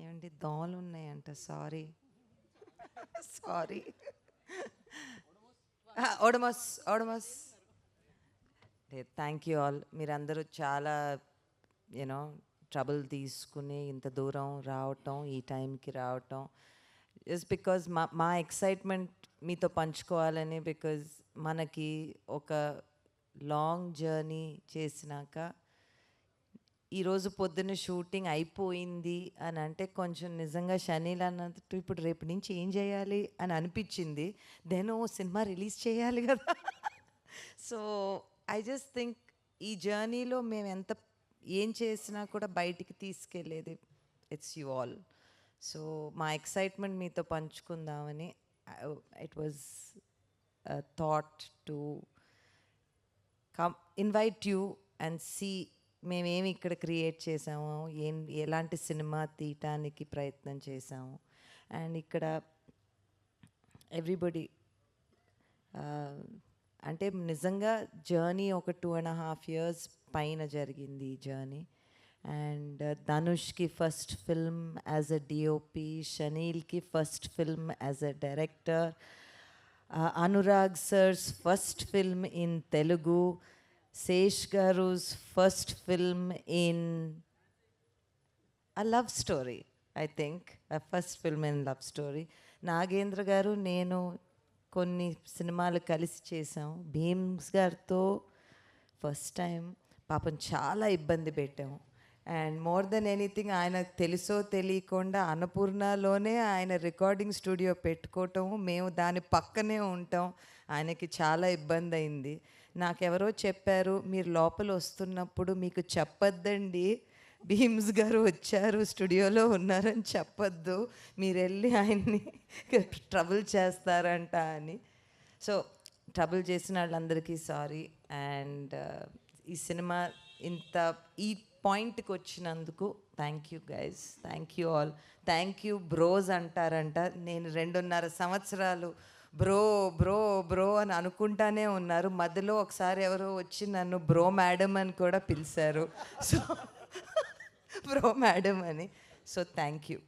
ఏమండి దోమలు ఉన్నాయంట, sorry sorry. Odomos Odomos. Thank you all. మీరందరూ చాలా యూనో ట్రబుల్ తీసుకుని ఇంత దూరం రావటం, ఈ టైంకి రావటం, జస్ట్ బికాజ్ మా ఎక్సైట్మెంట్ మీతో పంచుకోవాలని. బికాజ్ మనకి ఒక లాంగ్ జర్నీ చేసినాక ఈరోజు పొద్దున్న షూటింగ్ అయిపోయింది అని అంటే కొంచెం నిజంగా షనీల్ అన్నట్టు ఇప్పుడు రేపు నుంచి ఏం చేయాలి అని అనిపించింది. దెన్ ఓ సినిమా రిలీజ్ చేయాలి కదా. సో ఐ జస్ట్ థింక్ ఈ జర్నీలో మేము ఎంత ఏం చేసినా కూడా బయటికి తీసుకెళ్ళేది ఇట్స్ యూ ఆల్. సో మా ఎక్సైట్మెంట్ మీతో పంచుకుందామని it was thought to come invite you and see మేమేమి ఇక్కడ క్రియేట్ చేసాము, ఎలాంటి సినిమా తీయటానికి ప్రయత్నం చేసాము. అండ్ ఇక్కడ ఎవ్రీబడి అంటే నిజంగా జర్నీ ఒక 2.5 years పైన జరిగింది ఈ జర్నీ. అండ్ ధనుష్కి first film as a DOP, షనీల్కి first film as a director, Anurag sir's first film in Telugu, Sesh గారు's first film in a love story, I think, a first film in love story. Nagendra గారు నేను కొన్ని సినిమాలు కలిసి చేసాం. భీమ్స్ గారితో ఫస్ట్ టైం పాపం చాలా ఇబ్బంది పెట్టాము. అండ్ మోర్ దెన్ ఎనీథింగ్ ఆయన తెలుసో తెలియకుండా అన్నపూర్ణలోనే ఆయన రికార్డింగ్ స్టూడియో పెట్టుకోవటం, మేము దాని పక్కనే ఉంటాం. ఆయనకి చాలా ఇబ్బంది అయింది. నాకెవరో చెప్పారు, మీరు లోపల వస్తున్నప్పుడు మీకు చెప్పొద్దండి, భీమ్స్ గారు వచ్చారు స్టూడియోలో ఉన్నారని చెప్పొద్దు, మీరు వెళ్ళి ఆయన్ని ట్రబుల్ చేస్తారంట అని. సో ట్రబుల్ చేసిన వాళ్ళందరికీ సారీ. అండ్ ఈ సినిమా ఇంత ఈ పాయింట్కి వచ్చినందుకు thank you guys, thank you all. Thank you bros అంటారంట. నేను 2.5 సంవత్సరాలు బ్రో బ్రో బ్రో అని అనుకుంటానే ఉన్నారు. మధ్యలో ఒకసారి ఎవరో వచ్చి నన్ను బ్రో మేడం అని కూడా పిలిచారు. సో బ్రో మేడం అని. So thank you.